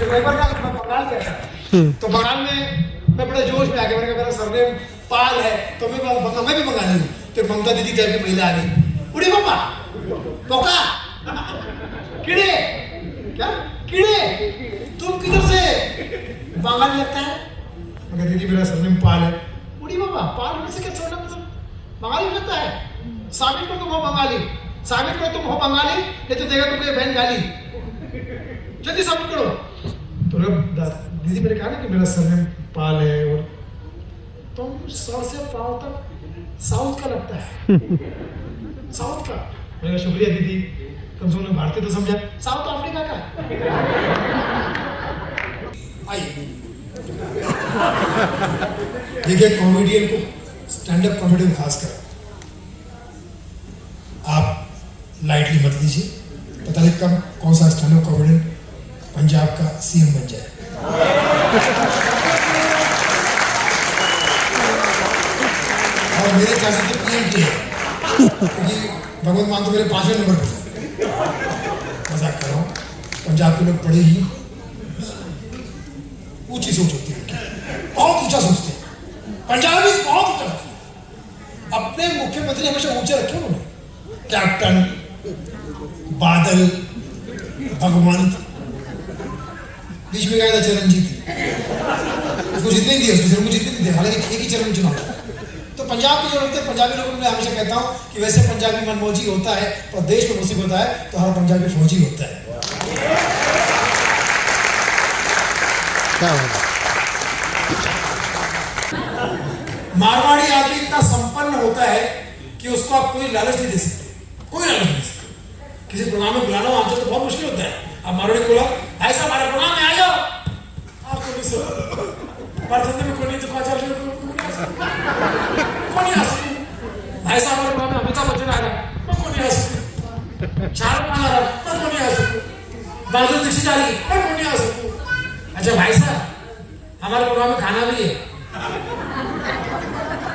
देखो एक बार क्या मैं बंगाल गया था, तो बंगाल में मैं बड़े जोश में आ गया। मैंने कहा मेरा सरनेम पाल है तो मैं भी बंगाली हूँ। फिर ममता दीदी टाइप की महिला आ गई, उड़ी पापा पोका कीड़े, क्या कीड़े, तुम किधर से बंगाली लगता है? मैं दीदी मेरा सरनेम पाल है। उड़ी बाबा पाल होने से क्या छोड़ना, मतलब बंगाली लगता है? साबित करो तुम हो बंगाली, साबित करो तुम हो बंगाली, नहीं तो देगा तुमको ये बहन गाली। जल्दी साबित करो। तो दीदी मैंने कहा ना कि मेरा सरनेम पाल है और तुम सर से पाँव तक साउथ का लगता है, साउथ का। मैंने शुक्रिया दीदी, कम से कम भारतीय तो समझा, साउथ अफ्रीका का। आइए देखिए, कॉमेडियन को, स्टैंड अप कॉमेडियन खासकर आप लाइटली मत लीजिए। पता नहीं कब कौन सा स्टैंड अप कॉमेडियन पंजाब का सीएम बन जाए। और मेरे चाचा तो पीएम की है, क्योंकि भगवंत मान तो मेरे 5वें नंबर पर। मजाक कर रहा हूँ। पंजाब के लोग बड़े ही ऊंची सोच होती है, बहुत ऊंचा सोचते हैं। पंजाबी बहुत ऊंचा सोचते हैं। अपने मुख्यमंत्री हमेशा ऊंचे रखे उन्होंने, कैप्टन, बादल, भगवंत। बीच में गया था चिरंजीत, उसको जितने ही दिए, उसको सिर्फ जितने नहीं दिए, हालांकि एक ही चरण चुनाव। तो पंजाब की जरूरत है। पंजाबी लोगों को मैं हमेशा कहता हूँ कि वैसे पंजाबी मनमौजी होता है, पर देश में मुसीबत आए तो हर पंजाबी फौजी होता है। मारवाड़ी आदमी इतना संपन्न होता है कि उसको आप कोई लालच नहीं दे सकते, कोई लालच नहीं दे सकते। किसी प्रोग्राम में बुलाना हो आपसे तो बहुत मुश्किल होता है। अब मारवाड़ी को बोला ऐसा हमारे प्रोग्राम में आ जाओ, आपको नहीं सर बर्तन में कोई नहीं तो चल रही, कौन आ सकती ऐसा हमारे प्रोग्राम में अमिताभ बच्चन आ रहा है, कौन नहीं आ सकती, शाहरुख खान आ रहा है, कौन नहीं आ सकती, बादल दीक्षित आ रही है, कौन नहीं आ सकती। अच्छा भाई साहब, हमारे प्रोग्राम में खाना भी है,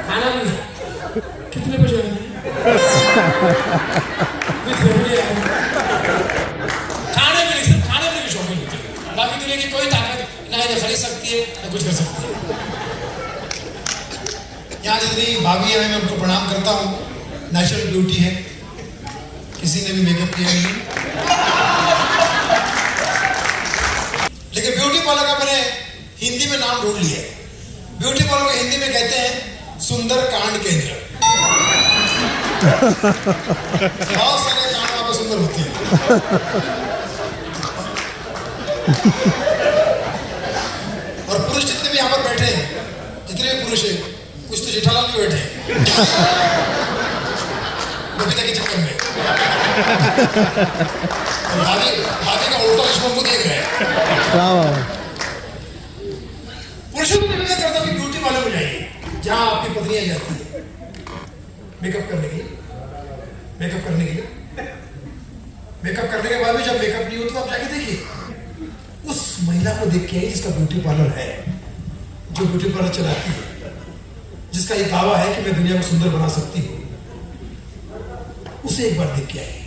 खाना भी है, कितने बजे आएंगे? खाने में सिर्फ खाने में भी शौकीन होती है, बाकी दुनिया की कोई ताकत ना इन्हें खरीद सकती है ना कुछ कर सकती है। यहाँ जितनी भाभी है मैं उनको प्रणाम करता हूँ। नेचुरल ब्यूटी है, किसी ने भी मेकअप किया नहीं। लेकिन ब्यूटी पार्लर का मैंने हिंदी में नाम ढूंढ लिया है। ब्यूटी पार्लर को हिंदी में कहते हैं सुंदर कांड केंद्र। बहुत सारे कांड वहां पर सुंदर होते हैं। और पुरुष जितने भी यहाँ पर बैठे हैं, जितने भी पुरुष हैं, कुछ तो जेठालाल भी बैठे हैं बबीता के चक्कर में। भाभी का उल्टा दुश्मन को देख रहे हैं। पुरुषों को निवेदन करता हूँ कि ब्यूटी वाले में जाइए, जहाँ आपकी पत्नियां जाती है मेकअप करने के लिए। मेकअप करने के बाद भी जब मेकअप नहीं हो तो आप जाके देखिए, उस महिला को देख के आइए जिसका ब्यूटी पार्लर है, जो ब्यूटी पार्लर चलाती है, जिसका ये दावा है कि मैं दुनिया को सुंदर बना सकती हूँ। उसे एक बार देख के आइए।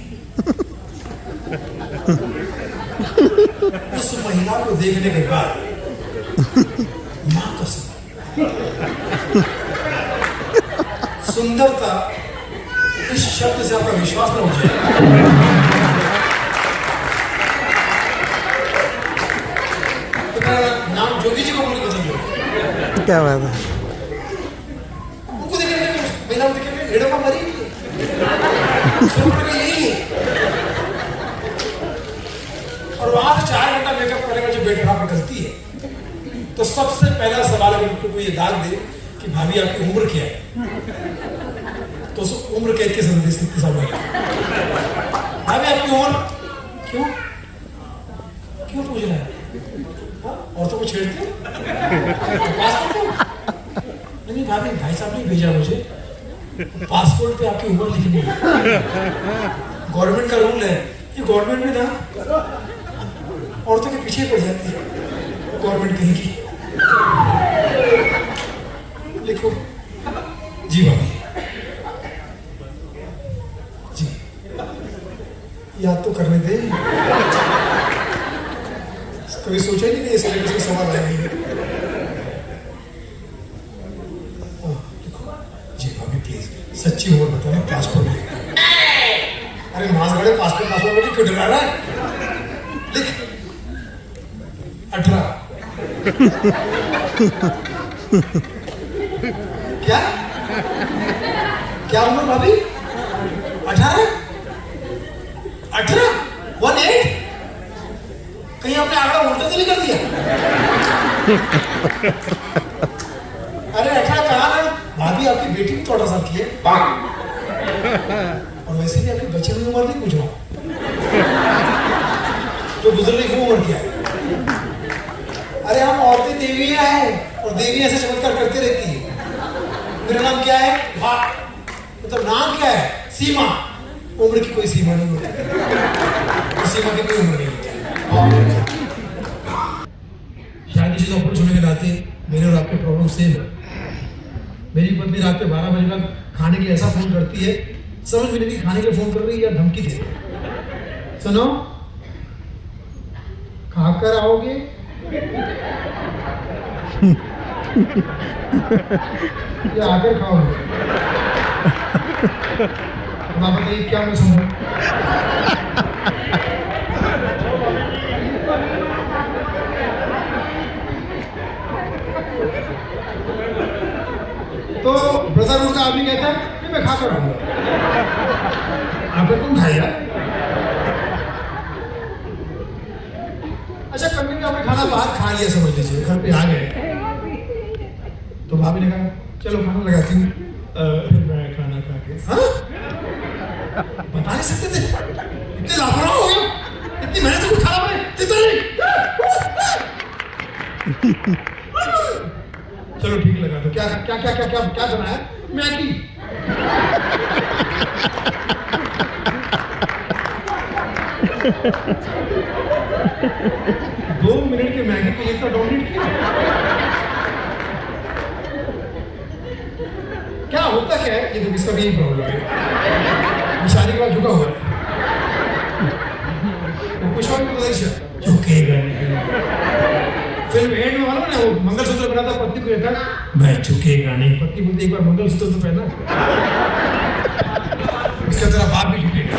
उस महिला को देखने के बाद मां कसम सुंदरता इस शब्द से आपका विश्वास न हो जाए। तो मेरा नाम जोगी जी को बोल बदल दो। क्या बात है? उनको देखने महिला को देखने हेड़ों का मरी नहीं है, यही है। और वहां से 4 घंटा मेकअप करने का जो बेटा पर गलती है, तो सबसे पहला सवाल अगर उनको ये दाग दे कि भाभी आपकी उम्र क्या है, तो उस उम्र कैद के संदेश के साथ भाभी आपकी उम्र क्यों पूछ रहा है? औरतों को छेड़ते नहीं भाभी, भाई साहब ने भेजा मुझे, पासपोर्ट पे आपकी उम्र लिखनी है। गवर्नमेंट का रूल है कि गवर्नमेंट में ना औरतों के पीछे पड़ जाती है, गवर्नमेंट कहीं की। लिखो जी भाभी जी, याद तो करने दे। कभी सोच सोचा ही नहीं कि ये सिलेबस में सवाल आएंगे। जी भाभी प्लीज सच्ची उम्र बताना, पासपोर्ट लिख। अरे मास्क पासपोर्ट क्यों डरा रहा है? लिख 18। क्या क्या उम्र भाभी? 18 18 18? कहीं आपने आंकड़ा उल्टा तो नहीं कर दिया? अरे 18 कहा ना भाभी, आपकी बेटी भी 14 साल की है। और वैसे भी आपकी बच्चे की उम्र नहीं पूछ रहा हूं, जो गुजरने की उम्र क्या है। अरे हम औरतें देवियां हैं और देवियां ऐसे चमत्कार करते रहती है। मेरा नाम क्या है? वाह, मतलब नाम क्या है? सीमा। उम्र की कोई सीमा नहीं होती, सीमा की कोई उम्र नहीं होती। शायद इसी अपरोच होने के नाते मेरे और आपके प्रॉब्लम सेम है। मेरी पत्नी रात के 12 बजे तक खाने के लिए ऐसा फोन करती है, समझ में नहीं खाने के लिए फोन कर रही है या धमकी दे रही है। सुनो, खाकर आओगे? या आकर खाओगे? आप बताइए क्या मैं समझ। तो ब्रदर उनका आदमी कहता है कि मैं खाकर आऊंगा। आकर तुम खाएगा? अच्छा कभी आपने खाना बाहर खा लिया, समझ लीजिए घर पे आ गए, तो भाभी ने कहा चलो खाना लगाती हूँ, फिर मैं खाना खा के। हाँ? बता नहीं सकते थे? इतने लापरवाह हो गए, इतनी मेहनत से कुछ खाना बने चलो ठीक लगा। तो क्या क्या क्या क्या क्या क्या बना है? मैगी। दो मिनट के मैगी के लिए तो डोनेट किया। क्या होता क्या है? ये तो इसका भी प्रॉब्लम है, शादी के बाद झुका हुआ है, कुछ और झुकेगा नहीं। फिल्म एंड में मालूम ना, वो मंगलसूत्र पहना था, पत्नी को कहता मैं झुकेगा नहीं। पत्नी बोलती एक बार मंगलसूत्र तो पहना, इसका तेरा बाप भी झुकेगा।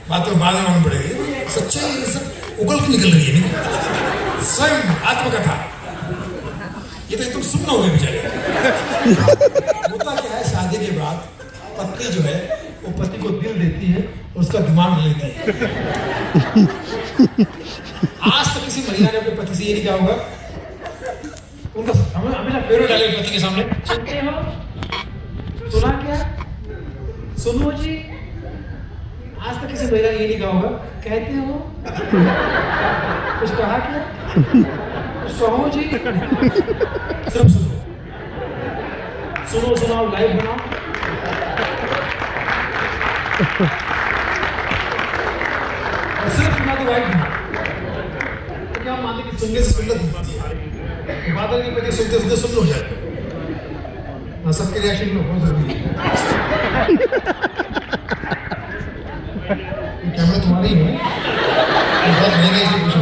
बात तो बाद में मालूम पड़ेगी। सच्चाई सब उगल के निकल रही है, नहीं स्वयं आत्मकथा। ये तो एकदम सुनना हो गया बेचारे। होता क्या है, शादी के बाद पत्नी जो है वो पति को दिल देती है और उसका दिमाग लेती है। आज तक किसी महिला ने अपने पति से ये नहीं कहा होगा, उनका हमेशा फेवरेट डायलॉग पति के सामने, सुनते हो? सुना क्या? सुनो जी। आज तक किसी महिला ने ये नहीं कहा होगा, कहते हो? कुछ कहा क्या? कहो जी। सिर्फ सुनो, सुनो सुनाओ, लाइव बनाओ। और सिर्फ सुना तो वाइट बना। तो क्या मानते कि सुनने से सुन्नत होती है? बादल की पति सुनते सुनते सुन्न हो जाते। हाँ, सबके रिएक्शन में बहुत जरूरी है। कैमरा तुम्हारी ही है, बहुत महंगा इसे पूछो।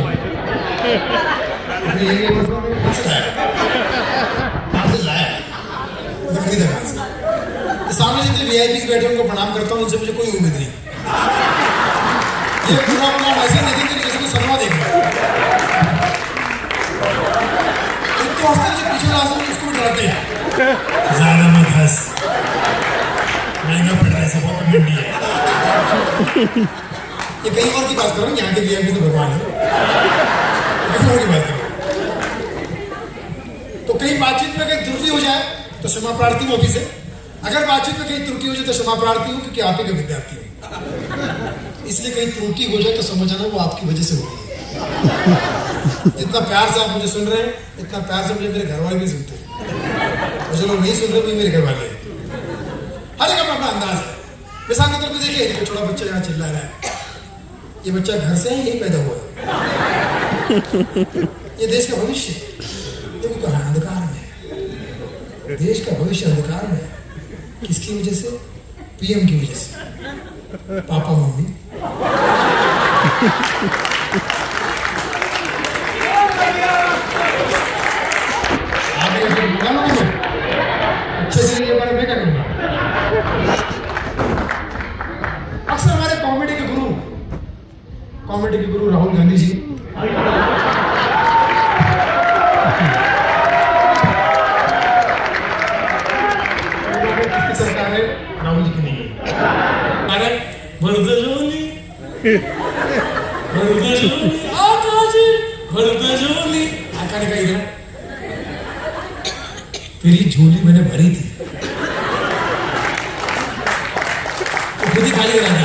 सामने जितने वीआईपी बैठे उनको प्रणाम करता हूँ, उनसे मुझे कोई उम्मीद नहीं। ये पूरा प्रणाम ऐसे नहीं देखेंगे जैसे कि सलमा देख रहा है। तो पीछे रास्ते में उसको भी डराते हैं, ज्यादा मत हंस, महंगा पड़ रहा है, सब बहुत मंडी है। ये कहीं और की बात करो, यहाँ के वीआईपी तो भगवान है, कहीं और की बात करो। तो कहीं बातचीत में कहीं त्रुटि हो जाए तो क्षमा प्रार्थी हूँ अभी से। अगर बातचीत में कहीं त्रुटि हो जाए तो क्षमा प्रार्थी हूँ, क्योंकि आप ही का विद्यार्थी हूँ। इसलिए कहीं त्रुटि हो जाए तो समझना वो आपकी वजह से हो रही है। जितना प्यार से आप मुझे सुन रहे हैं, इतना प्यार से मुझे मेरे घर वाले भी सुनते हैं। और जो लोग नहीं सुन रहे, वही मेरे घर वाले हैं। हर एक अपना अंदाज है। मिसाल के तौर पर देखिए, देखो छोटा बच्चा यहाँ चिल्ला रहा है, ये बच्चा घर से है, यही पैदा हुआ है। ये देश का भविष्य है। देखो कहाँ अंधकार में, देश का भविष्य अंधकार में है। किसकी वजह से? पीएम की वजह से, पापा मम्मी। आप ये बोला ना मुझे अच्छे से ये बारे में क्या करूँगा। अक्सर हमारे कॉमेडी के गुरु राहुल गांधी जी सरकार है, राहुल जी की नहीं है। अरे भरदजोली आकाशी भरदजोली आका ने कही ना फिर ये झोली मैंने भरी थी तो खुद ही खाली रहना है।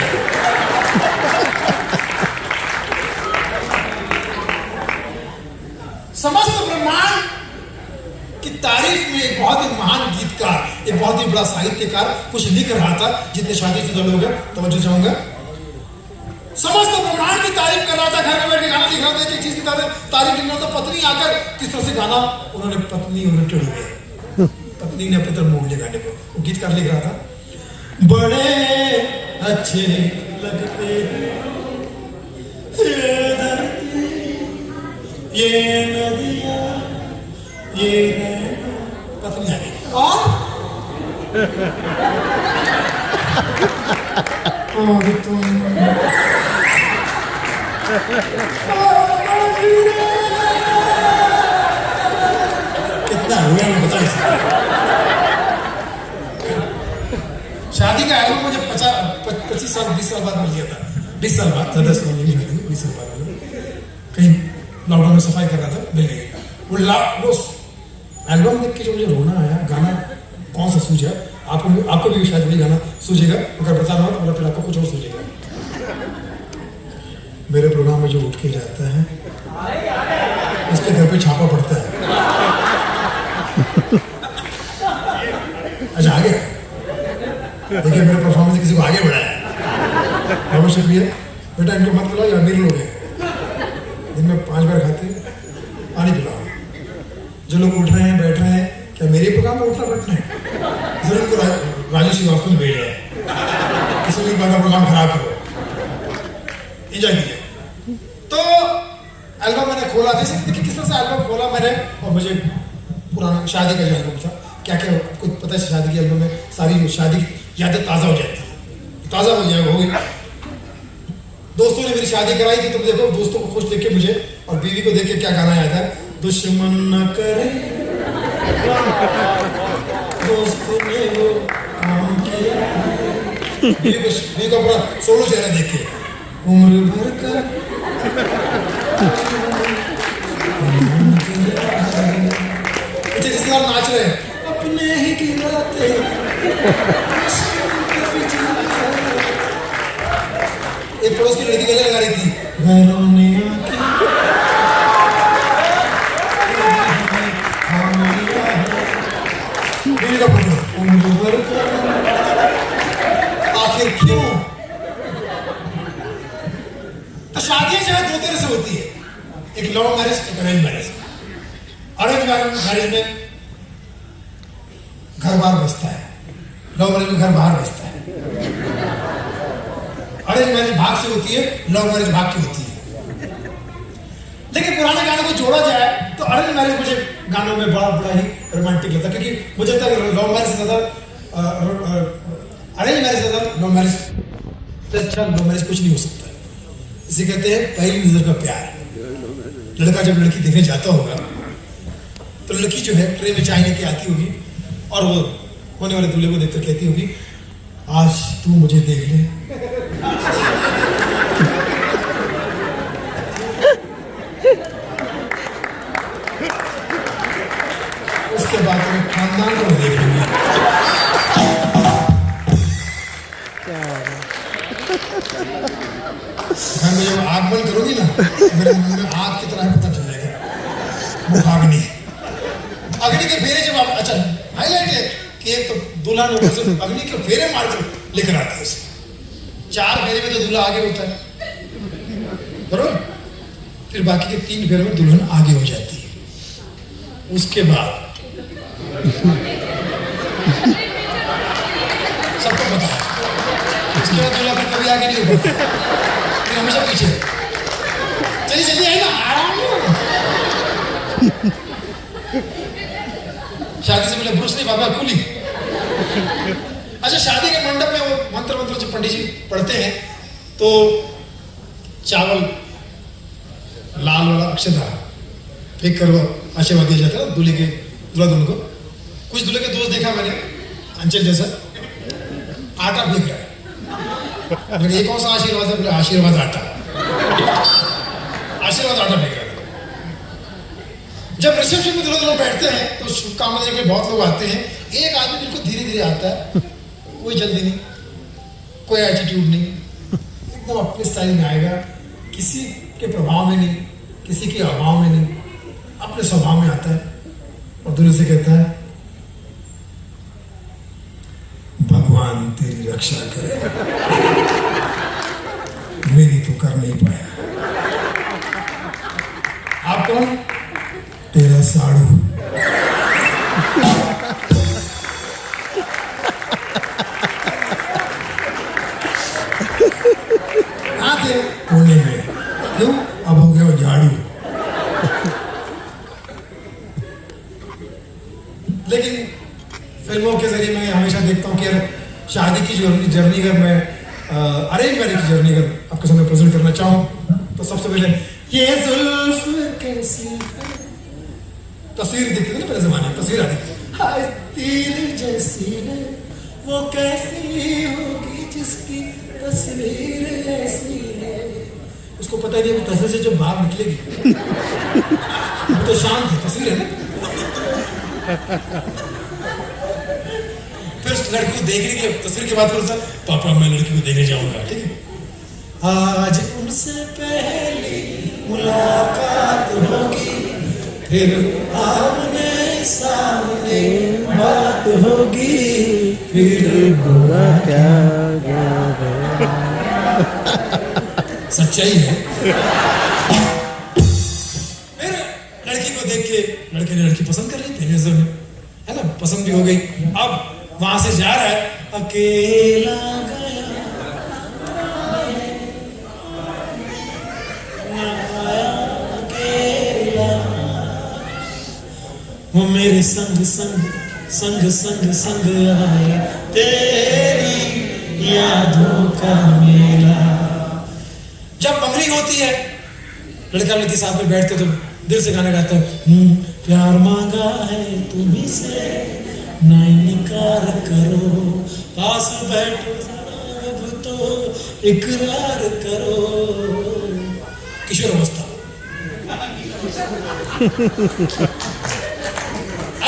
समस्त ब्रह्मांड की तारीफ में एक बहुत ही महान गीतकार, एक बहुत ही बड़ा साहित्यकार कुछ लिख रहा था। जितने शादीशुदा लोग हैं तवज्जो चाहूंगा। समस्त ब्रह्मांड की तारीफ कर रहा था, घर में बैठ के गाना लिख रहा था, एक चीज की तारीफ लिख रहा था। पत्नी आकर किस तरह से गाना उन्होंने पत्नी उलट हुए, पत्नी ने अपनी तरफ मोड़ लिया गाने को। वो गीतकार लिख रहा था, बड़े अच्छे लगते ये नदियां ये पत्नी आ गई और तुम कितना हुआ मैं बता नहीं सकता। शादी का एल्बम मुझे 25 साल 20 साल बाद मिल गया था। 20 साल बाद, 10 साल नहीं, 20 साल बाद कहीं लॉकडाउन में सफाई कर रहा था, मिल गई। वो एल्बम देख के जो मुझे रोना आया, गाना कौन सा सूझा, आपको भी शायद वही गाना सूझेगा। अगर बताना हो तो फिर आपको कुछ और सूझेगा। मेरे प्रोग्राम में जो उठ के जाता है उसके घर पे छापा पड़ता है। अच्छा आगे देखिए, मेरे परफॉर्मेंस किसी को आगे बढ़ाया, बहुत शुक्रिया। बेटा इनको मत बुलाओ, ये अमीर लोग हैं, दिन में 5 बार खाते, पानी पिलाओ। जो लोग उठ रहे हैं बैठ रहे हैं, क्या मेरे प्रोग्राम में उठना बैठना है? जरूर को राजू श्रीवास्तव ने भेज रहा है, किसी भी बात का प्रोग्राम खराब करो, एंजॉय कीजिए। तो एल्बम मैंने खोला, जैसे देखिए किस तरह से एल्बम खोला मैंने, और मुझे पुराना शादी का जो एल्बम था, क्या क्या आपको पता है, शादी के एल्बम में सारी शादी यादें ताज़ा हो जाती है, ताज़ा हो जाए हो गई। दोस्तों ने मेरी शादी कराई थी, तो देखो दोस्तों को खुश देख के मुझे और बीवी को देख के क्या गाना आया था, दुश्मन न करे दोस्तों ने वो काम किया। बीवी का पूरा सोलो चेहरा देख के, उम्र भर का जिस तरह नाच रहे अपने ही गिराते एक पड़ोस की लड़की गले लगा रही थी, आखिर क्यों? तो शादियां जो है 2 तरह से होती है, एक लव मैरिज, एक अरेंज मैरिज। अरेंज मैरिज में घर बाहर बसता है, लव मैरिज में घर बाहर बसता है। अरेंज मैरिज भाग से होती है, लव मैरिज भाग की होती है। लेकिन पुराने गानों को जोड़ा जाए तो अरेंज मैरिज मुझे गानों में बड़ा ही रोमांटिक लगता है, क्योंकि मुझे लगता है लव मैरिज से ज्यादा अरेंज मैरिज से ज्यादा लव मैरिज से अच्छा लव मैरिज कुछ नहीं हो सकता है। इसे कहते हैं पहली नजर का प्यार। लड़का जब लड़की देखने जाता होगा तो लड़की जो है ट्रेन में चाय लेके आती होगी और वो होने वाले दूल्हे को देखकर कहती होगी, आज तू मुझे देख ले। उसके बाद मैं खानदान को देख लूंगी। मैं जब आग बंद करूंगी ना, मेरे मन में आग की तरह पता चल जाएगा, मुखाग्नि। अग्नि के फेरे जब आप, अच्छा हाईलाइट है कि एक तो दूल्हा ने ऊपर से अग्नि के फेरे मार कर लेकर आता है उसे। 4 फेरे में तो दूल्हा आगे होता है, बरोबर। फिर बाकी के 3 फेरे में दुल्हन आगे हो जाती है। उसके बाद सबको पता है, उसके बाद दूल्हा फिर कभी आगे नहीं हो पाता, फिर हमेशा पीछे। चलिए जल्दी आई ना, आ रहा हूँ। शादी से पहले ब्रूस ली, बाद में कूली। अच्छा, शादी के मंडप में वो मंत्र जो पंडित जी पढ़ते हैं, तो चावल लाल वाला अक्षता फेंक कर वो आशीर्वाद दिया जाता है दूल्हे के दूल्हा दुल्हन को। कुछ दूल्हे के दोस्त देखा मैंने, अंचल जैसा आटा फेंक रहा है। ये कौन सा आशीर्वाद है? बोले आशीर्वाद आटा। आशीर्वाद आटा फेंक रहा है। जब रिसेप्शन में दूल्हा बैठते हैं तो शुभकामना देने के लिए बहुत लोग आते हैं। एक आदमी बिल्कुल धीरे धीरे आता है, कोई जल्दी नहीं, कोई एटीट्यूड नहीं, एकदम अपने स्टाइल में आएगा, किसी के प्रभाव में नहीं, किसी के अभाव में नहीं, अपने स्वभाव में आता है और दूल्हे से कहता है, भगवान तेरी रक्षा करे, मेरी तो कर नहीं पाया। आप कौन? तेरा साड़ू। आते कोने में, क्यों? अब हो गया वो झाड़ू। लेकिन फिल्मों के जरिए मैं हमेशा देखता हूँ कि यार शादी की जर्नी अगर मैं अरेंज मैरिज की जर्नी अगर आपके सामने प्रेजेंट करना चाहूँ तो सबसे पहले ये जुल्फ कैसी है, तस्वीर दिखती थी ना पहले जमाने में, तस्वीर आती थी, हाय तीर जैसी है वो कैसी होगी जिसकी तस्वीर ऐसी है। उसको पता ही नहीं वो तस्वीर से जो बाहर निकलेगी वो तो शांत है, तस्वीर है ना। फिर उस लड़की को देखने के तस्वीर के बाद फिर पापा मैं लड़की को देखने जाऊंगा, ठीक है। आज उनसे पहली मुलाकात होगी, फिर आमने सामने बात होगी, फिर होगा क्या सच्चाई है। फिर लड़की को देख के लड़के ने लड़की पसंद कर ली तेरी नजर में, है ना, पसंद भी हो गई। अब वहां से जा रहा है, अकेला गया अकेला, वो मेरे संग संग संग संग संग आए, तेरी यादों का मेला। जब मंगनी होती है, लड़का लड़की साथ में बैठते तो दिल से गाना गाता है, प्यार मांगा है तुम्हीं से ना इनकार करो, पास बैठो अब तो इकरार करो। किशोर अवस्था।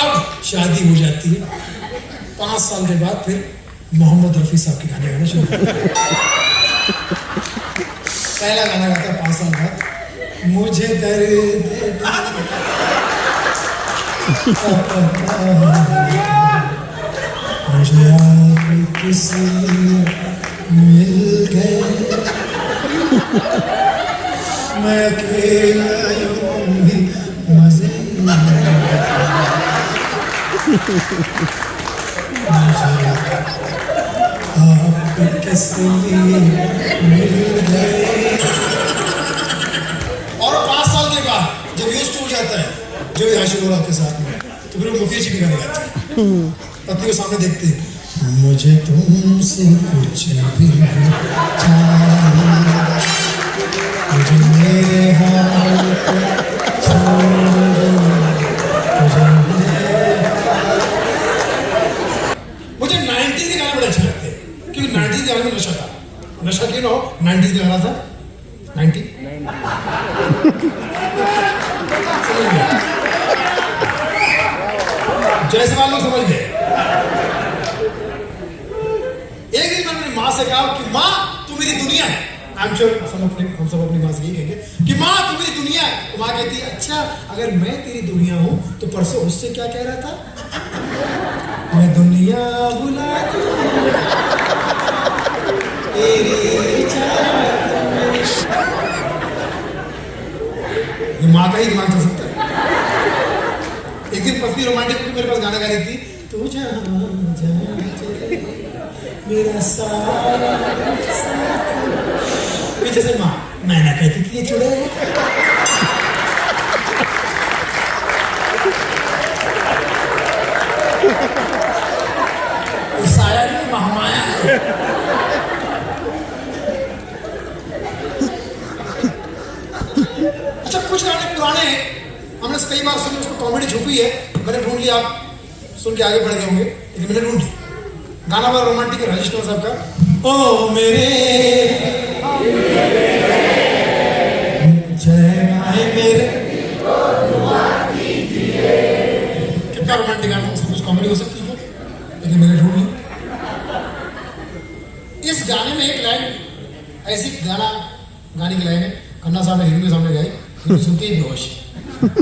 अब शादी हो जाती है, 5 साल के बाद फिर मोहम्मद रफी साहब के गाने गाना शुरू करते हैं। पहला गाना गाता है 5 साल बाद, मुझे दर्द मुझे आप किसी मिल गए, मैं अकेला यूं ही मजे आप किसी मिल गए। और 5 साल के बाद जब यूज टूट जाता है, जो भी हाशिर हो रहा के साथ में, तो फिर मुफिया जी भी गाने गाते हैं, पत्नी को सामने देखते हैं, मुझे तुमसे कुछ भी चाहिए, मुझे मेरे हाल पे छोड़ दो, मुझे 90s के गाने बड़े अच्छे लगते हैं, क्योंकि 90s के गाने में नशा था। नशा क्यों ना हो, 90s का गाना था 90 जैसे लोग समझ गए। एक दिन मैंने अपनी माँ से कहा कि माँ तू मेरी दुनिया है। आई एम श्योर हम सब अपनी माँ से यही कहेंगे कि माँ तू मेरी दुनिया है। तो माँ कहती है अच्छा अगर मैं तेरी दुनिया हूं तो परसों उससे क्या कह रहा था, मैं दुनिया भुला दूं तेरी चाहत में। ये माँ का ही दिमाग चल सकता है। एक दिन पत्नी रोमांटिक मेरे पास गाना गा रही थी, तू जहां जहां चले मेरा साथ पीछे से माँ मैं ना कहती कि ये चुड़ैल है। शायद में महामाया है। अच्छा, कुछ गाने पुराने हैं, हमने कई बार सुने, उसको कॉमेडी छुपी है, मैंने ढूंढ लिया, आप सुन के आगे बढ़ गए होंगे, लेकिन मैंने ढूंढ लिया। गाना बड़ा रोमांटिक है, राजेश खन्ना साहब का, ओ मेरे मेरे कितना रोमांटिक गाना, उसमें कुछ कॉमेडी हो सकती है, लेकिन मैंने ढूंढ ली। इस गाने में एक लाइन ऐसी गाने की लाइन है, खन्ना साहब ने हिंदी के सामने गाई, हिंदी सुनती ही बेहोश।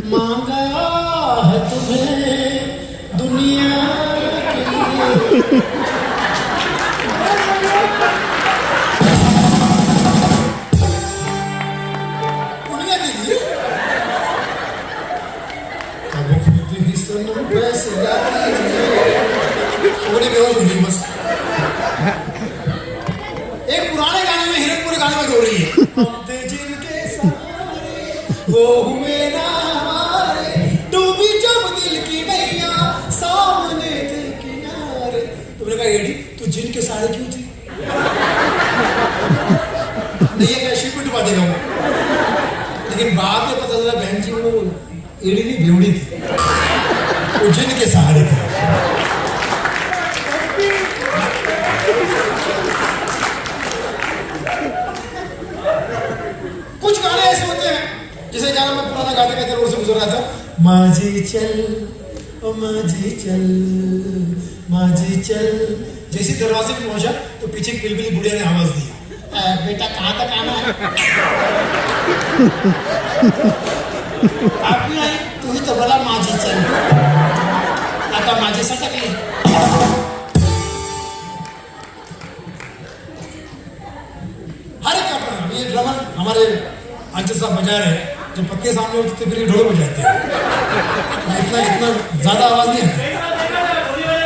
मांगा है तुम्हें दुनिया के लिए, बस एक पुराने गाने में हीरक पूरे गाने में रो रही है, जिनके सहारे वो हुए ना हमारे, डूबी जब दिल की नैया सामने दिल किनारे। तुमने कहा एडी तू जिनके सहारे क्यों थी? नहीं है, शिप में डुबा देगा वो। लेकिन बाद में पता चला बहन जी वो एडी नहीं बेवड़ी थी, वो जिनके सहारे थे। कुछ गाने ऐसे होते हैं, जैसे गाना मैं पुराना गाते गाते रोड से गुजर रहा था, माझी चल ओ माझी चल माझी चल, जैसे दरवाजे पे पहुंचा तो पीछे बिलबिली बुढ़िया ने आवाज दी, बेटा कहाँ तक आना है? आप क्यों आई? तू ही तो बोला माझी चल, आता माझी सटक ली। हर एक अपना, ये ड्रमर हमारे अंचल साहब बजा रहे हैं, जब पत्ते सामने होते तो फिर ढोल बजाते हैं, इतना ज्यादा आवाज नहीं है।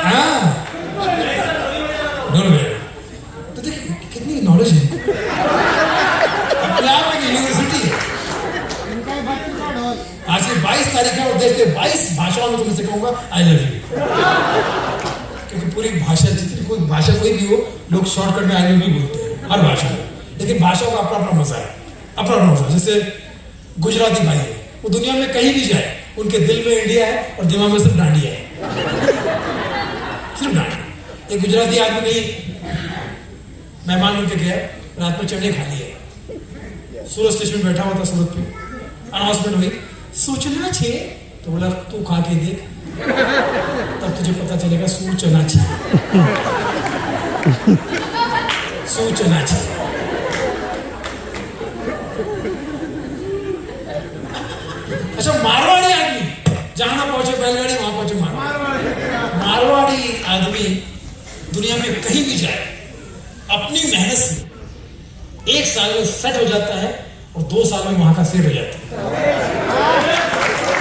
हाँ ढोल बजा, तो देख कितनी नॉलेज है, अपने आप में यूनिवर्सिटी है। आज से 22 तारीख है और देश के 22 भाषाओं में तुमसे कहूंगा आई लव यू, क्योंकि पूरी भाषा, जितनी कोई भाषा कोई भी हो, लोग शॉर्टकट में आई लव यू बोलते हैं हर भाषा में, लेकिन भाषाओं का अपना अपना मजा है, अपना अपना मजा। जैसे गुजराती भाई है, वो दुनिया में कहीं भी जाए, उनके दिल में इंडिया है और दिमाग में सिर्फ डांडिया है, सिर्फ डांडिया। एक गुजराती आदमी कहीं मेहमान उनके गया, रात में चने खा लिए, सूरत स्टेशन में बैठा हुआ था, सूरत पे अनाउंसमेंट हुई, सोचना छे, तो बोला तू खा के देख, तब तुझे पता चलेगा सूचना छे, सूचना छे। अच्छा, मारवाड़ी आदमी जहां ना पहुंचे बैलगाड़ी, वहां पहुंचे मारवाड़ी आदमी दुनिया में कहीं भी जाए, अपनी मेहनत से 1 साल में सेट हो जाता है और 2 साल में वहां का सेट हो जाता है।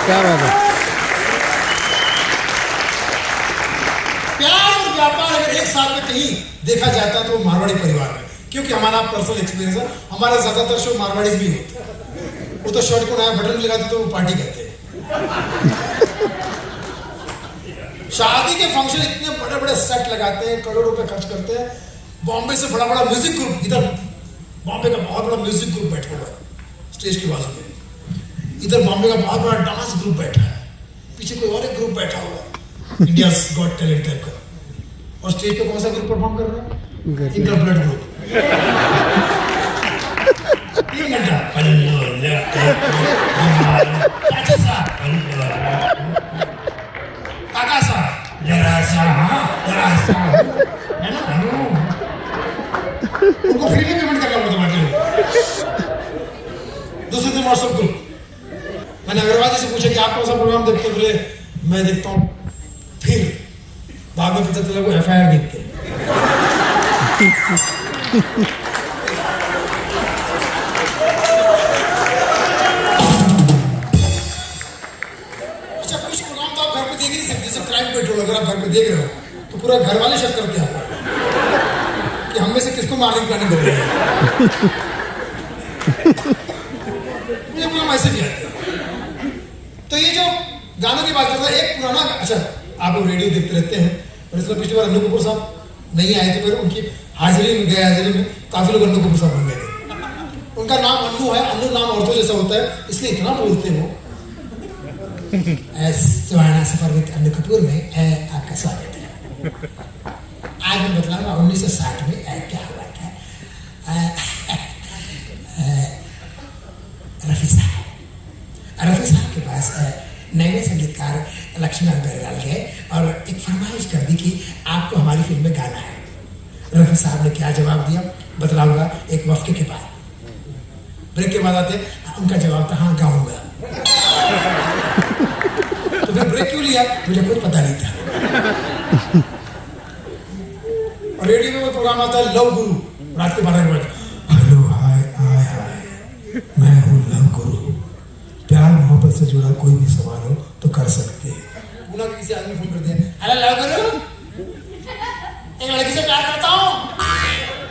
क्या बात है। प्यार और व्यापार अगर 1 साल में कहीं देखा जाता है तो मारवाड़ी परिवार में, क्योंकि हमारा पर्सनल एक्सपीरियंस है, हमारे ज्यादातर शो मारवाड़ी भी होते हैं। वो तो शर्ट को नया बटन लगाते तो वो पार्टी करते हैं। शादी के फंक्शन इतने बड़े बड़े सेट लगाते हैं, करोड़ रुपए खर्च करते हैं। बॉम्बे से बड़ा बड़ा म्यूजिक ग्रुप, इधर बॉम्बे का बहुत बड़ा म्यूजिक ग्रुप बैठा हुआ है स्टेज के बाजू में, इधर बॉम्बे का बहुत बड़ा डांस ग्रुप बैठा है, पीछे कोई और एक ग्रुप बैठा हुआ है, इंडियाज गॉट टैलेंट टाइप का। और स्टेज पे कौन सा ग्रुप परफॉर्म कर रहा है? इनका ब्लड ग्रुप। 3 घंटा काका सा जरा सा है ना, उनको फ्री में पेमेंट करना पड़ता बाकी लोग। दूसरे दिन व्हाट्सएप ग्रुप, मैंने अग्रवाल जी से पूछा कि आप कौन सा प्रोग्राम देखते? बोले मैं देखता हूँ, फिर बाद में पता चला वो FIR देखते हैं। अच्छा, कुछ प्रोग्राम तो आप घर पे देख नहीं सकते, जैसे क्राइम पेट्रोल, अगर आप घर पे देख रहे हो तो पूरा घर वाले शक करते हैं कि हम में से किसको मारने की प्लानिंग कर रहे हैं। नाम ऐसे भी आते हैं। तो ये जो गानों की बात करता है, एक पुराना, अच्छा आप लोग रेडियो देखते रहते हैं, और इसमें पिछली बार अन्नू कपूर साहब नहीं आए थे, फिर उनकी हाजिरी में काफी लोग अन्नू कपूर साहब बन गए थे। उनका नाम अन्नू है, अन्नू नाम औरतों जैसा होता है, इसलिए इतना बोलते हो। सुहाना सफर विद अन्नू कपूर में आपका स्वागत है। आज मैं बतलाऊंगा 1960 में क्या हुआ था। रफी साहब के पास नए संगीतकार लक्ष्मण बेरवाल गए और एक फरमाइश कर दी कि आपको हमारी फिल्म में गाना है। रफी साहब ने क्या जवाब दिया बतलाऊंगा एक वक्फे के बाद। ब्रेक के बाद आते उनका जवाब था हाँ गाऊंगा। तो फिर ब्रेक क्यों लिया मुझे कुछ पता नहीं था। और रेडियो में वो प्रोग्राम आता है लव गुरु, रात के 12 बजे। हेलो हाय मैं हूँ लव गुरु, प्यार मोहब्बत से जुड़ा कोई भी सवाल हो तो कर सकते हैं। उन्होंने किसी आदमी फोन कर दिया, हेलो लव गुरु, एक लड़की से प्यार करता हूँ।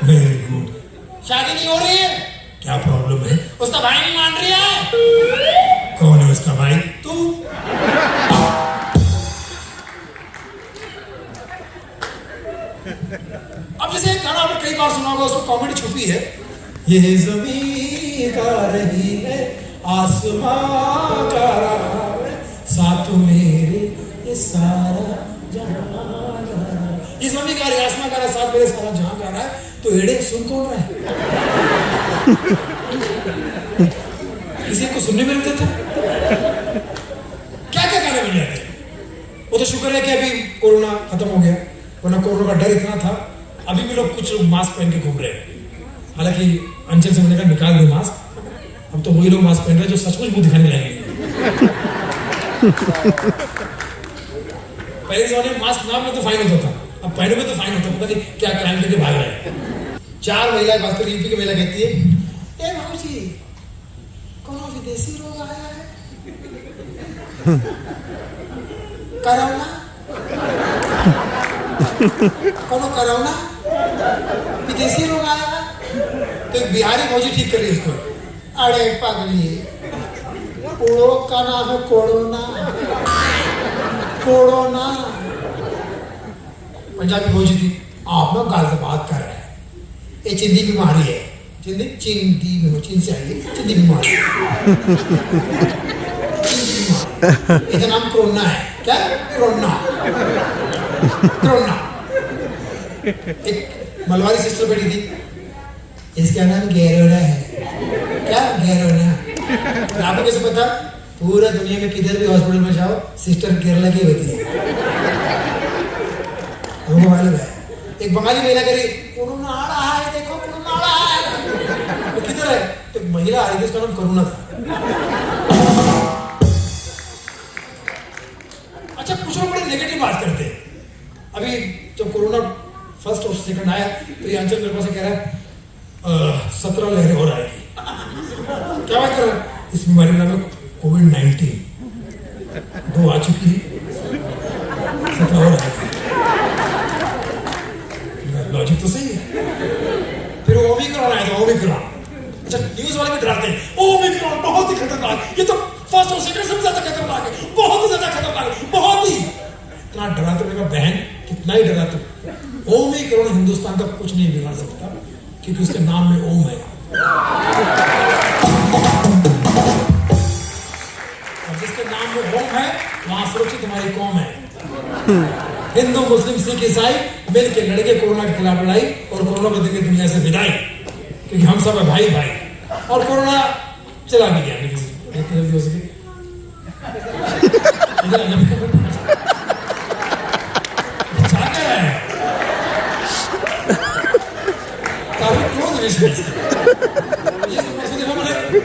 वेरी गुड, शादी नहीं हो रही है, क्या प्रॉब्लम है? उसका भाई नहीं मान रही है। कौन है उसका भाई? तू। अब जैसे एक गाना आपने कई बार सुना होगा, उसमें कॉमेडी छुपी है। ये जमीन का रही है आसमां का साथ मेरे ये सारा जहां, ये जमीन का आसमां का साथ मेरे सारा जहां गा रहा है। तो एड़े सुन कौन रहा है? किसी को सुनने में मिलता था? क्या क्या गाने मिल जाते? वो तो शुक्र है कि अभी कोरोना खत्म हो गया, वरना कोरोना का डर इतना था। अभी भी लोग कुछ लोग मास्क पहन के घूम रहे हैं, हालांकि अंचल से मैंने कहा निकाल दो मास्क। अब तो वही लोग मास्क पहन रहे हैं जो सचमुच मुंह दिखाने लगेंगे। पहले जमाने में मास्क नाम में तो फाइन होता था, अब पहने में तो फाइन होता, पता नहीं क्या क्राइम करके भाग रहे हैं। 4 महिलाएं, खासकर यूपी की महिला कहती है, ए भाऊजी कौन विदेशी रोग आया है? कोरोना? कौन कोरोना? विदेशी रोग आया है? तो एक बिहारी फौजी ठीक कर रही है उसको। अरे पागली, कोड़ो का नाम है कोरोना। पंजाबी फौजी थी, आप लोग गाल से बात कर रहे हैं, ये चिंदी बीमारी है। चिंदी चीन से आई, चिंदी बीमारी। इसका नाम कोरोना है। क्या? कोरोना। एक मलवारी सिस्टर बैठी थी, इसका नाम गैरोना है। क्या? गैरोना। आपको कैसे पता? पूरा दुनिया में किधर भी हॉस्पिटल में जाओ, सिस्टर केरला की होती है, हमको मालूम है। एक बंगाली महिला करी, कोरोना आ रहा है, देखो कोरोना आ रहा है। तो किधर है? तो एक महिला आ रही थी, उसका नाम करुणा था। अच्छा, कुछ लोग बड़े नेगेटिव बात करते हैं। अभी जब कोरोना फर्स्ट और सेकंड आया तो ये अंचल मेरे पास कह रहा है 17 लहरें और आएगी। क्या बात कर रहा है? इस बीमारी में नाम है कोविड-19, 2 आ चुकी है, 17 और आएगी। लॉजिक तो सही है। फिर ओमिक्रॉन आया था, ओमिक्रॉन। अच्छा, न्यूज वाले भी डराते हैं, ओमिक्रॉन बहुत ही खतरनाक, ये तो फर्स्ट और सेकंड से ज्यादा खतरनाक है, बहुत ही ज्यादा खतरनाक है, बहुत ही। इतना डराते मेरा बहन, कितना ही डराते। ओमिक्रॉन हिंदुस्तान का कुछ नहीं बिगाड़ सकता, क्योंकि उसके नाम में ओम है। और जिसके नाम में ओम है, वहां सुरक्षित हमारी कौम है। हिंदू, मुस्लिम, सिख, ईसाई मिल के लड़के कोरोना के खिलाफ लड़ाई, और कोरोना को देंगे दुनिया से विदाई, क्योंकि हम सब है भाई भाई। और कोरोना चला भी गया, जल्दी हो सके। काफी क्लोज रिलेशन।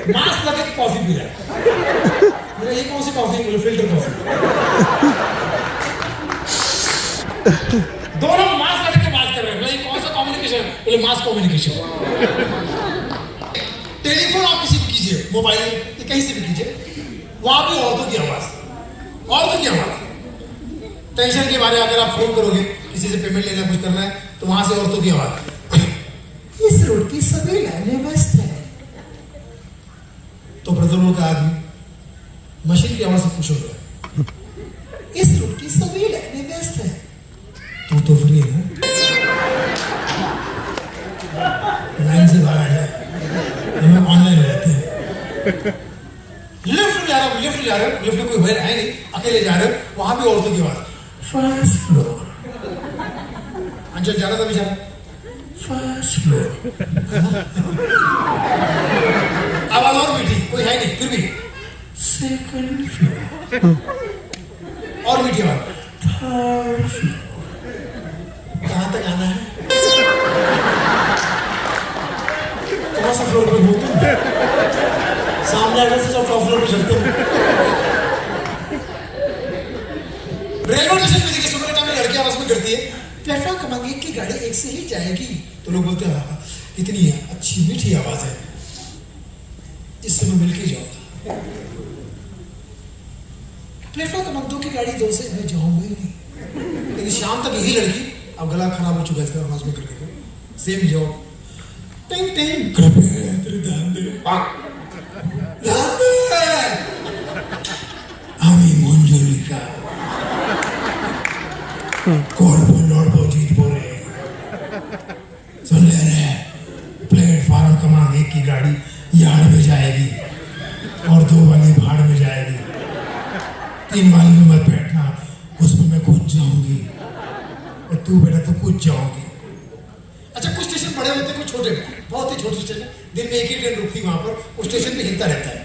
मास्क लगा के कॉफी पी रहा है, मेरा ये कौन सी कॉफी? बोले फिल्टर कॉफी। दोनों मास्क लगा के बात कर रहे हैं, ये कौन सा कम्युनिकेशन? बोले मास कम्युनिकेशन। टेलीफोन आप किसी को कीजिए, मोबाइल कहीं से भी कीजिए, वहां भी औरतों की आवाज। टेंशन के बारे में अगर आप फोन करोगे, किसी से पेमेंट लेना, कुछ करना है, तो वहां से औरतों की आवाज, इस रोड की सभी लाइनें व्यस्त है। तो ब्रदरों का आदमी मशीन की आवाज से पूछ रहा है, इस रूट की सभी लाइनें व्यस्त है, तो फ्री है ना, लाइन से बाहर आ जाए, हमें ऑनलाइन रहते हैं। लिफ्ट जा रहा हूँ, लिफ्ट में कोई भय है नहीं, अकेले जा रहे हो, वहां भी औरतों की आवाज, फर्स्ट फ्लोर। अंचल जाना था बेचारा, फर्स्ट फ्लोर। आवाज और मीठी, कोई है नहीं, फिर भी सेकंड फ्लोर, और मीठी आवाज, थर्ड फ्लोर। कहां तक आना है? कौन सा फ्लोर पे घूमते हैं? सामने आने से सब टॉप फ्लोर पे चलते हैं। रेलवे स्टेशन पे देखिए, सुबह टाइम में लड़कियां बस में करती है, प्लेटफॉर्म क्रमांक 1 की गाड़ी 1 से ही जाएगी, तो लोग बोलते हैं हाँ कितनी है अच्छी मीठी आवाज है, इससे मैं मिलके जाऊंगा। प्लेटफॉर्म क्रमांक 2 की गाड़ी 2 से मैं जाऊंगा ही नहीं। लेकिन शाम तक यही लड़की, अब गला खराब हो चुका है इसका आवाज में करके, सेम जॉब, टिंग टिंग, कृपया तेरे ध्यान दे, ध्यान दे, আমি মঞ্জুলিকা করবো লড়বো জিতবো রে। सुन ले रहे, प्लेटफार्म क्रमांक 1 की गाड़ी यार्ड में जाएगी और 2 वाली भाड़ में जाएगी, 3 वाली में मत बैठना, उसमें मैं कूद जाऊंगी और तू बेटा तो कूद जाऊंगी। अच्छा, कुछ स्टेशन बड़े होते हैं, कुछ छोटे, बहुत ही छोटे स्टेशन, दिन में एक ही ट्रेन रुकती वहां पर, उस स्टेशन पे हिलता रहता है,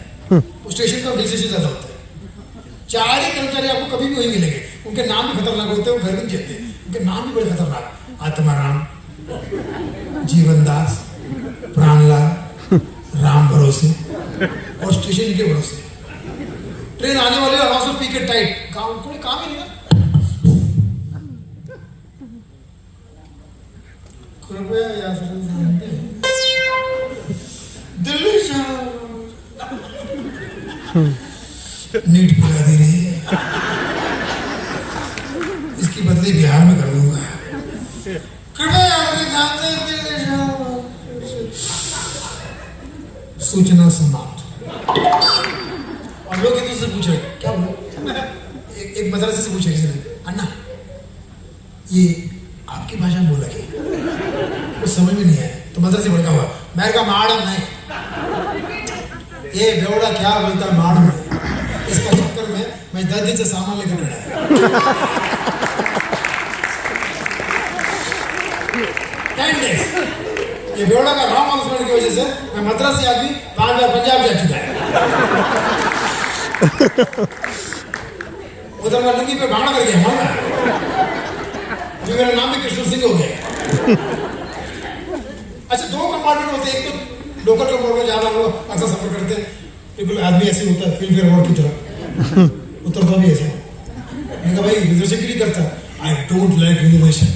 उस स्टेशन का हिल स्टेशन ज्यादा होता है। 4 ही कर्मचारी आपको कभी भी वही मिलेंगे, उनके नाम भी खतरनाक होते हैं, वो घर में कहते हैं, उनके नाम भी बड़े खतरनाक, आत्माराम, जीवनदास, प्राणलाल, राम भरोसे और स्टेशन के भरोसे। ट्रेन आने वाले अनाउंसर पी के टाइट, काम कोई काम ही नहीं ना, कृपया याद रखें, दिल्ली नीट पिला दे रही है, इसकी बदली बिहार में कर दूंगा। कृपया सूचना समाप्त। और लोग एक दूसरे से पूछे, क्या बोलो, एक मदरसे से पूछे किसी ने, अन्ना ये आपकी भाषा में बोला क्या, कुछ समझ में नहीं आया, तो मदरसे भड़का हुआ, मैं कहा माड़म नहीं, ये बेवड़ा क्या बोलता है माड़म नहीं, इसका चक्कर में मैं 10 दिन से सामान लेकर खड़ा है। ये बेवड़ा का रॉन्ग अनाउंसमेंट की वजह से मैं मद्रास से आदमी 5 बार पंजाब जा चुका है। उधर मैं लंगी पे भाड़ा कर गया, अभी मेरा नाम भी कृष्ण सिंह हो गया। अच्छा, 2 कंपार्टमेंट होते हैं, एक तो लोकल कंपार्टमेंट जहाँ हम लोग अक्सर सफर करते हैं, बिल्कुल आदमी ऐसे होता है फिल्म फेयर अवार्ड की तरह, उतरता भी ऐसे। मैंने कहा भाई रिजर्वेशन क्यों नहीं करता, आई डोंट लाइक रिजर्वेशन,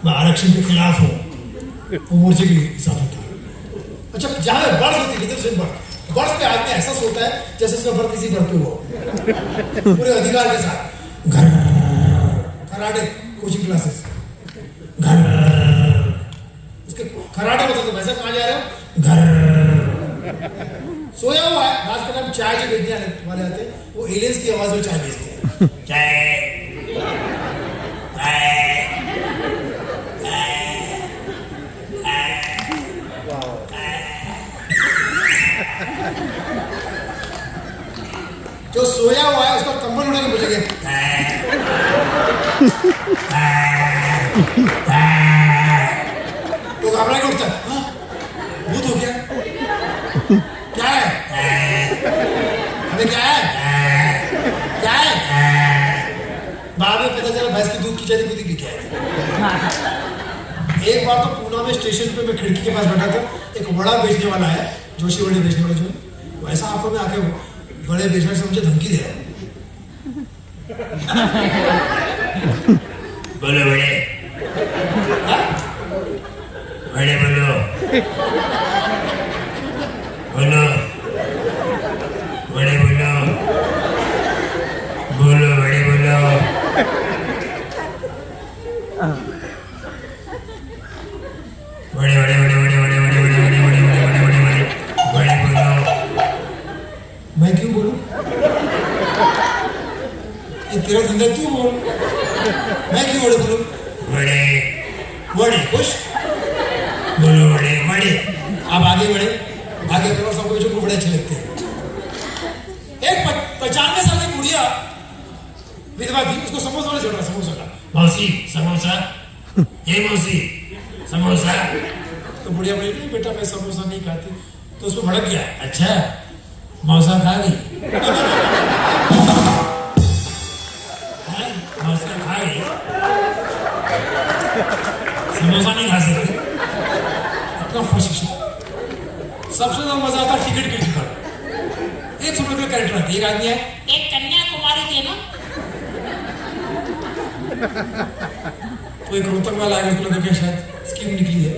मैं आरक्षण के खिलाफ हूँ, वो मोर्चे के हिसाब होता है। अच्छा, जहाँ बर्थ होती है रिजर्वेशन बर्थ पे आदमी ऐसा सोता है जैसे उसका बर्थ किसी बर्थ पे हो, पूरे अधिकार के साथ, घर कराटे कोचिंग क्लासेस, घर उसके कराटे बता दो वैसे कहाँ जा रहे हो, घर सोया हुआ है, रात के टाइम चाय जो बेचने वाले आते हैं, वो एलियंस की आवाज में चाय बेचते हैं, चाय जो सोया हुआ है उसका कंबल उड़ा के पूछेंगे, तो घबरा के उठता है, भूत हो गया, क्या है, अबे क्या है, क्या है, बाद में पता चला भैंस की दूध की चली खुदी भी क्या है। एक बार तो पूना में स्टेशन पे मैं खिड़की के पास बैठा था, एक वड़ा बेचने वाला है, जोशी वड़े बेचने वाला, जो वैसा आपको में आके बड़े बेचने से मुझे धमकी दे रहा है, बोलो बड़े बड़े बोलो बोलो बड़े बोलो बोलो बड़े बोलो, बड़े बड़े बड़े बड़े बड़े बड़े बड़े बड़े बड़े बड़े बड़े बड़े बड़े बड़े बोलो, क्यों बोलूं? ये तेरा धंधा, तू बोल, मैं क्यों बड़े बोलूं? बड़े बड़े खुश बोलो, बड़े बड़े। आप आगे बढ़े, आगे बढ़ो, सबको जो बड़े अच्छे लगते हैं। एक 95 साल की बुढ़िया विधवा थी, उसको समोसा नहीं चल रहा, समोसा का, मौसी समोसा, ये मौसी समोसा। तो बुढ़िया बोली नहीं बेटा मैं समोसा नहीं खाती। तो उसको भड़क गया, अच्छा मौसा खा गई, मौसा खा गई, समोसा नहीं खा सकती। इतना प्रशिक्षण। सबसे ज्यादा मजा आता टिकट की टिकट। 100 रुपये का कैरेक्टर आती है, एक आदमी है, एक कन्याकुमारी के ना, तो एक रोहतक वाला है, उसको लगा कि शायद स्कीम निकली है,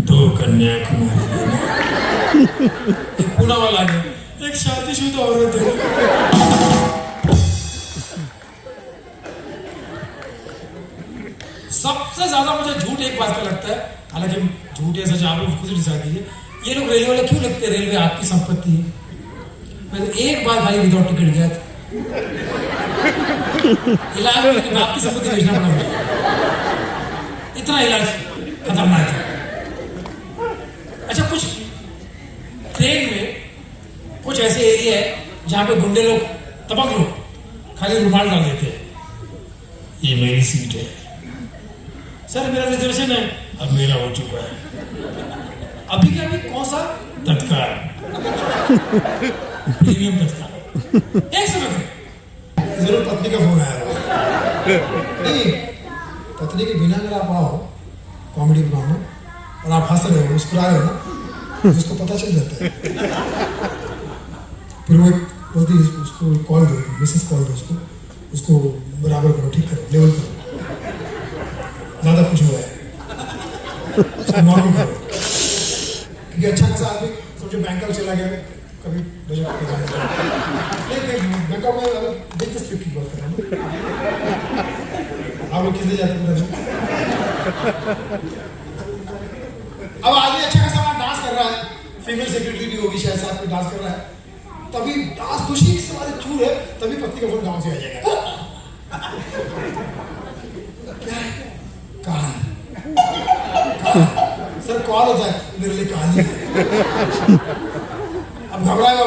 2 कन्याकुमारी देना। एक पुणे वाला है, एक शादीशुदा औरत है। सबसे ज्यादा मुझे झूठ एक बात का लगता है, हालांकि झूठ या सच आप लोग खुद डिसाइड कीजिए, ये लोग रेलवे वाले क्यों लगते हैं? रेलवे आपकी संपत्ति है। मैं तो एक बार भाई विदाउट टिकट गया था, इलाज में आपकी संपत्ति बेचना पड़ा मुझे, इतना इलाज खतरनाक है। अच्छा, कुछ ट्रेन में कुछ ऐसे एरिया है जहां पे गुंडे लोग, तबक लोग खाली रुमाल डाल देते हैं, ये मेरी सीट है सर, मेरा रिजर्वेशन है, अब मेरा हो चुका है, अभी क्या, अभी कौन सा तत्काल, प्रीमियम तत्काल। एक समय जरूर पत्नी का फोन आया नहीं, पत्नी के बिना अगर आप आओ कॉमेडी प्रोग्राम में और आप हंस रहे हो, मुस्कुरा रहे हो ना, उसको पता चल जाता है। फिर वो बोलती है उसको कॉल दो, मिसेस कॉल दो उसको बराबर करो, ठीक करो, लेवल करो, ज्यादा कुछ हुआ है नॉर्मल करो, क्योंकि अच्छा खासा आदमी समझो बैंकॉक चला गया, कभी बजट पे जाने बैंकॉक में अगर देखते स्ट्रिप की बात कर रहा हूँ, आप लोग किसने जाते हैं? अब आदमी अच्छा खासा वहाँ डांस कर रहा है, फीमेल सेक्रेटरी भी होगी शायद साथ में डांस कर रहा है, तभी डांस खुशी से हमारे चूर है, तभी पत्नी का फोन गाँव से आ जाएगा, क्या है? काल सर कॉल होता है, मेरे लिए काल ही है। अब घबराएगा,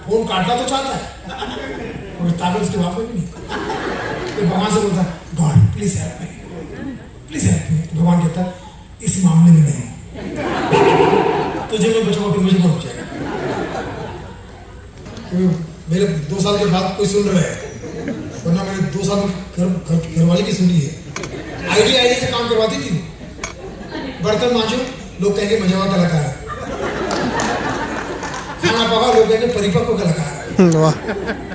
फोन काटना तो चाहता है और ताकत उसके बाप में भी नहीं, तो भगवान से बोलता है God please help me, please help me. तो भगवान कहता है इस मामले में नहीं, तुझे मैं बचाऊंगा फिर मुझे कौन बचाएगा? मेरे 2 साल के बाद कोई सुन रहा है, वरना मैंने 2 साल घरवाली की सुनी है, आईडिया से काम करवाती थी, बर्तन मांजो लोग कहेंगे मजेदार कलाकार है, खाना पकाओ लोग कहेंगे परिपक्व कलाकार है,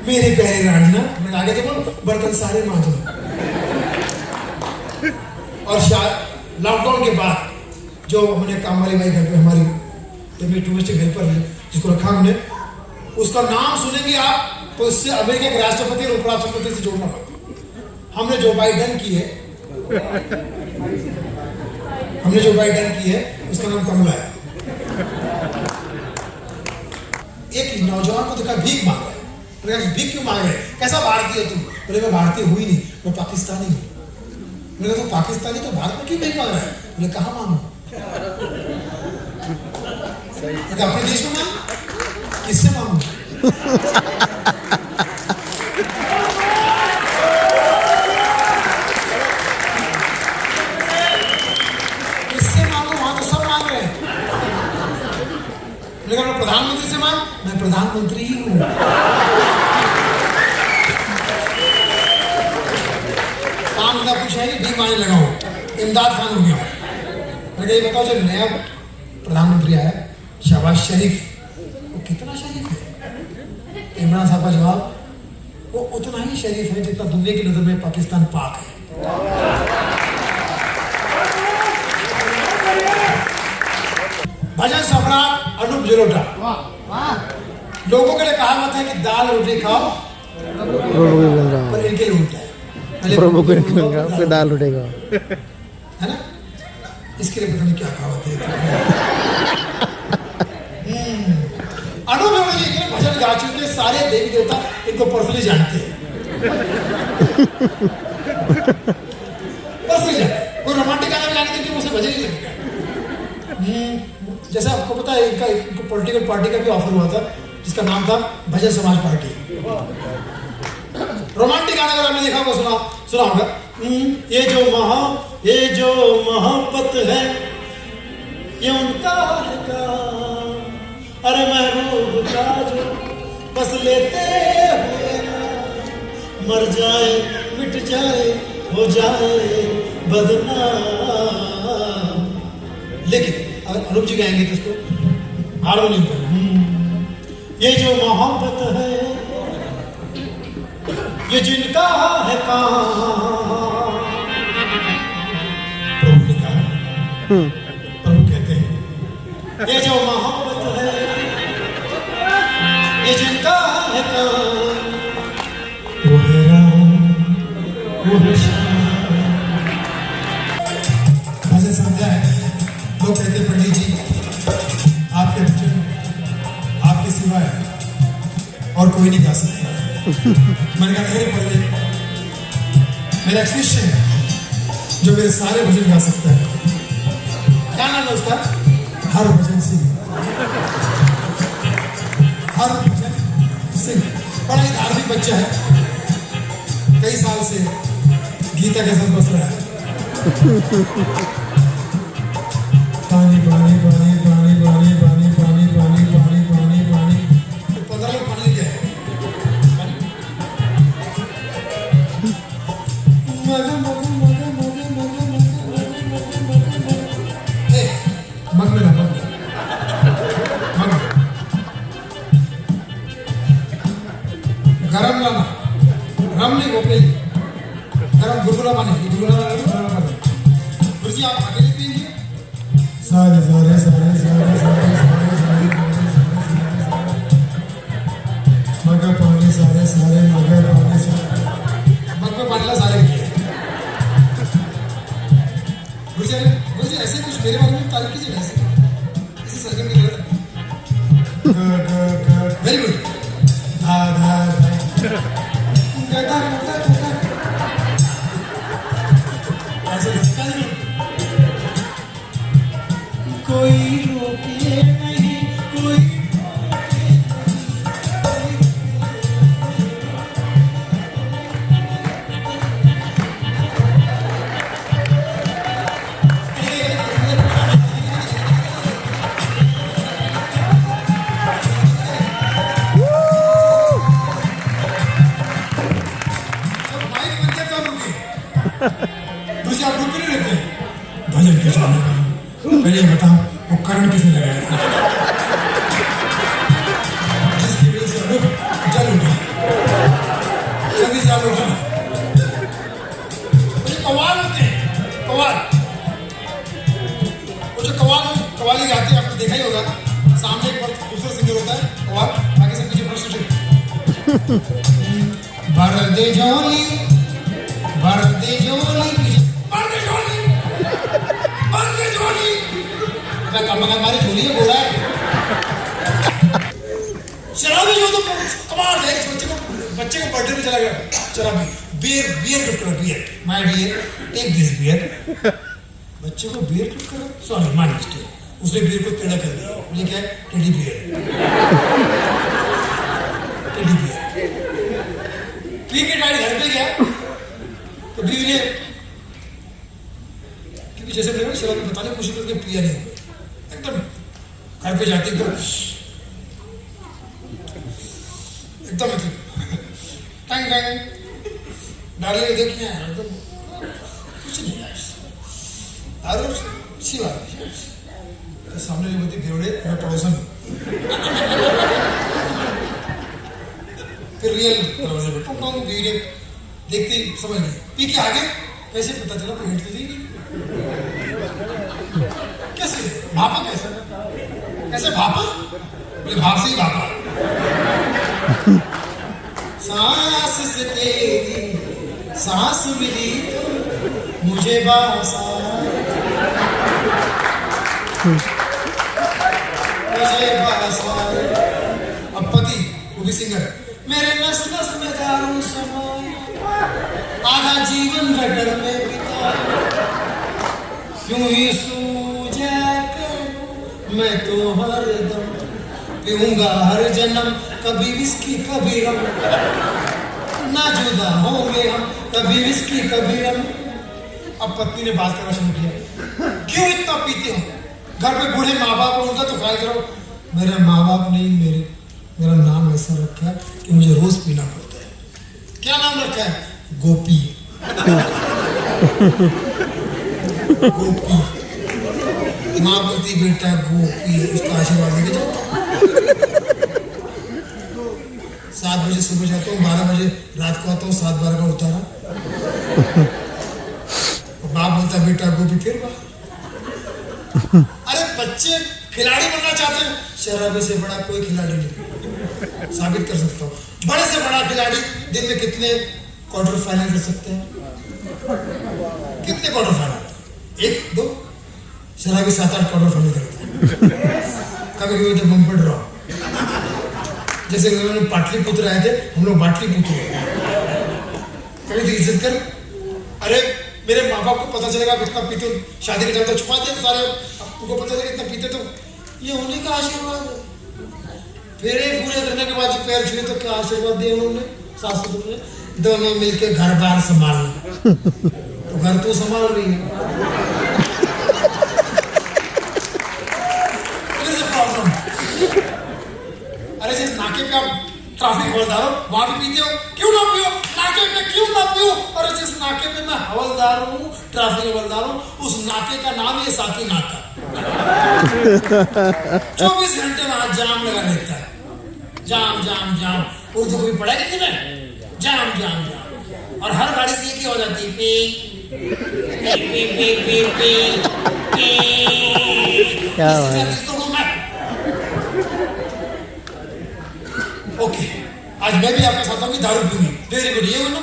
मेरे प्यारे राजना, मैंने आगे तो बोलो बर्तन सारे मांजो। और शायद लॉकडाउन के बाद जो हमने काम वाली भाई घर पे हमारी डोमेस्टिक हेल्पर है जिसको रखा हमने, उसका नाम सुनेंगे आप तो इससे अमेरिका के राष्ट्रपति और उपराष्ट्रपति से जोड़ना पड़ता। हमने जो बाइडन की है उसका नाम कमला है। एक नौजवान को देखा भीख मांग रहा है, भीख क्यों मांग रहे? कैसा भारतीय हो तुम? बोले मैं भारतीय हुई नहीं, मैं पाकिस्तानी हूँ। मैंने कहा तो पाकिस्तानी तो भारत में क्यों भीख मांग रहा है? बोले कहाँ मांगू? अपने देश में मांग, किससे मांगू? प्रधानमंत्री से मांग, मैं प्रधानमंत्री ही हूं। काम ना कुछ है नहीं, भीख मांगने लगा हूं, इमदाद खान हो गया। मैं ये बताओ जो नया प्रधानमंत्री आया शहबाज शरीफ, वो कितना शरीफ है? इमरान साहब का जवाब, वो उतना ही शरीफ है जितना दुनिया की नजर में पाकिस्तान पाक है। भजन सम्राट अनूप जलोटा लोगों के लिए कहावत है कि दाल रोटी खाओ पर इनके लिए उल्टा है, प्रभु को फिर दाल उठेगा, है ना? इसके लिए पता नहीं क्या कहावत है। अनूप जलोटा जी जा चुके सारे देवी देवता इनको पर्सनली जानते हैं। पर्सनली जानते। कोई रोमांटिक गाना भी गाने देंगे उसे भजन ही लगेगा। जैसे आपको पता है इनको पॉलिटिकल पार्टी का भी ऑफर हुआ था जिसका नाम था भजन समाज पार्टी। रोमांटिक गाना अगर आपने देखा होगा सुना होगा, ये जो मोहब्बत है ये उनका है काम, अरे महबूब का जो बस लेते हुए मर जाए मिट जाए हो जाए बदनाम। लेकिन अगर अनूप जी गाएंगे तो इसको हार्मोनियम पर, ये जो मोहब्बत है ये जिनका है काम। प्रभु ने कहा, प्रभु कहते हैं ये जो मोहब्बत है ये जिनका है काम, वो है राम वो है श्याम। भजन संध्या है। लोग कहते पंडित जी आपके भजन आपके सिवा है और कोई नहीं गा सकता। मैंने कहा नहीं पढ़े, मेरा एक शिष्य है जो मेरे सारे भजन गा सकता है। क्या नाम है उसका? हर भजन सिंह। हर भजन सिंह बड़ा ही धार्मिक बच्चा है, कई साल से गीता के साथ बस रहा है। पानी पानी पानी पानी पानी पानी पानी पानी पानी पानी पानी 15 लोग पानी लिया है। मग में ना गरम लाना, रम नहीं गोपे गरम गुलगुला पानी, गुलगुला कुर्सी आप अकेले पिएंगे। सारे सारे सारे सारे सारे सारे सारे मगर पानी सारे सारे मगर पानी सारे मग में पानी ला सारे गुरुजी ऐसे कुछ मेरे बारे में तारीफ कीजिए। ऐसे सरगम की वेरी गुड। धा धा कोई रोके नहीं कोई आप रुक नहीं रहते भजन के चलने का। पहले बताओ वो करंट किसने लगाया था जिसकी वजह से लोग जल उठे। जल्दी से आप उठा मुझे कव्वाल होते हैं। कव्वाल वो जो कव्वाली गाते हैं आपने देखा ही होगा, सामने एक बहुत खूबसूरत सिंगर होता है कव्वाल, बाकी सब पीछे प्रश्न भारत दे जोली हमारी झोली में बोला है। शराबी जो तो कमाल है। बच्चे को बर्थडे में चला गया, शराबी बियर गिफ्ट करो, beer my dear take this beer. बच्चे को बियर गिफ्ट करो, सॉरी माय मिस्टेक, उसने बियर को टेढ़ा कर दिया। बोले क्या है? Teddy bear. टेडी बियर पी के गाड़ी घर पे गया तो बीवी ने, क्योंकि जैसे मैंने शराबी बताने की कोशिश करके पिया नहीं, एकदम घर पे जाते एकदम टंग टंग डाले देखिए एकदम कुछ नहीं है दारू अच्छी बात है। तो सामने जो बती बेवड़े मैं पड़ोसन फिर रियल दरवाजे पे टंग टंग बीवी देखती समझ गई। पी के आगे कैसे पता चला कोई हिंट तो दी कैसे भापा कैसे भापा? बोले भाप से ही भापा। सांस से तेरी सांस मिली तो मुझे बासा मुझे बासा। अब पति भी सिंगर है। मेरे नस नस में दारू समाया, आधा जीवन गटर में बिताया, यूं ही सूझा कर मैं तो हर दम पीऊंगा हर जन्म, कभी विस्की कभी रम, ना जुदा होंगे हम, कभी विस्की कभी रम। अब पत्नी ने बात करना शुरू किया, क्यों इतना पीते हो? घर पे बूढ़े माँ बाप हो, उनका तो ख्याल करो। मेरे माँ बाप नहीं, मेरा नाम ऐसा रखा है कि मुझे रोज पीना पड़ता है। क्या नाम रखा है? गोपी। गोपी। माँ बोलती बेटा गोपी, उसका आशीर्वाद लेके जाता हूँ। 7 बजे सुबह जाता हूँ, 12 बजे रात को आता हूँ, 7-12 का उतारा। बाप बोलता बेटा गोपी, फिर बाप। अरे बच्चे खिलाड़ी बनना चाहते हैं, शराबी से बड़ा कोई खिलाड़ी नहीं। साबित कर सकता हूँ, बड़े से बड़ा खिलाड़ी दिन में कितने क्वार्टर फाइनल कर सकते हैं? कितने क्वार्टर फाइनल? 1-2। शराबी 7-8 क्वार्टर फाइनल करते हैं। कभी कभी तो बम्पर ड्रॉ। जैसे उन्होंने पाटलिपुत्र आए थे, हम लोग बाटलीपुत्र। कभी तो इज्जत कर। अरे मेरे माँ बाप को पता चलेगा कितना पीते, शादी के टाइम तो छुपा दे सारे, उनको पता चलेगा कितना पीते, तो ये उन्हीं का आशीर्वाद है। फिर एक पूरे करने के बाद जो पैर छुए तो क्या आशीर्वाद दिया उन्होंने? सास ससुर ने दोनों मिलके घर बार संभालना। तो घर तो संभाल रही है। प्रॉब्लम। अरे जिस नाके पे आप ट्रैफिक हवलदार हो, वहां भी पीते हो, क्यों ना पियो? नाके पे क्यों ना पियो? और जिस नाके पे मैं हवलदार हूँ, ट्रैफिक हवलदार हूँ, उस नाके का नाम है साकी नाका। 24 घंटे वहां जाम लगा रहता है। जाम जाम जाम। उर्दू को भी पढ़ा कितने में? जाम जाम जाम। और हर गाड़ी से एक ही हो जाती है, P P P P P P. क्या ओके, आज मैं भी आपके साथ हूँ, दारू पीऊंगी। Very good. ये बोलो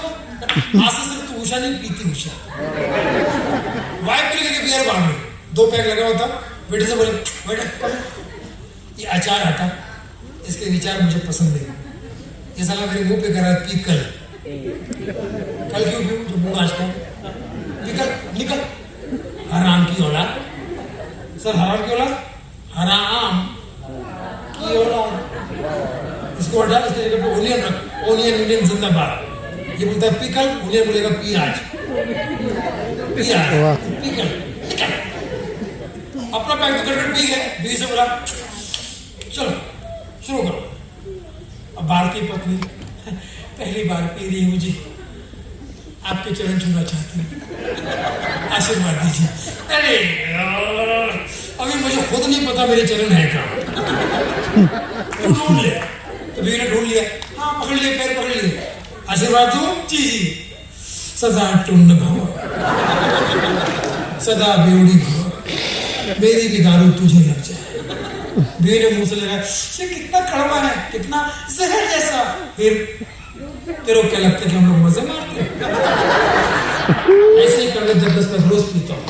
आज से सिर्फ तो उषा नहीं पीती, उषा वाइफ को लेकर बियर बांध लो। 2 पैक लगा हुआ था, बेटे से बोले बेटा ये अचार हटा, इसके विचार मुझे पसंद नहीं। ये साला मेरे मुंह पे कह रहा है पी कल क्यों पीऊं? जो मुंह आज का निकल हराम की औलाद। सर हराम की औलाद, हराम की औलाद। इसको हटा, इसके जगह पे ओनियन रख। ओनियन इंडियन जिंदाबाद। ये बोलता है पिकल, ओनियन बोलेगा पियाज। पियाज पिकल निकल। अपना पैक तो गड़बड़ पी गए। बीवी से बोला चलो शुरू करो। अब भारतीय पत्नी पहली बार पी रही हूँ जी, आपके चरण छूना चाहती हूँ, आशीर्वाद दीजिए। अरे अभी मुझे खुद नहीं पता मेरे चरण है कहाँ। तू ढूंढ ले। तो बीवी ने ढूंढ लिया। हाँ पकड़ लिए, पैर पकड़ लिए। आशीर्वाद दूं? जी। सदा टुन्न भव, सदा बेउड़ी भव, मेरी भी दारू तुझे लग जाए। बीवी ने मुंह से लगा, ये कितना कड़वा है, कितना जहर जैसा। फिर तेरे को क्या लगता है कि हम लोग मजे मारते हैं? ऐसे ही कर ले, 10 पैक रोज पीता हूँ।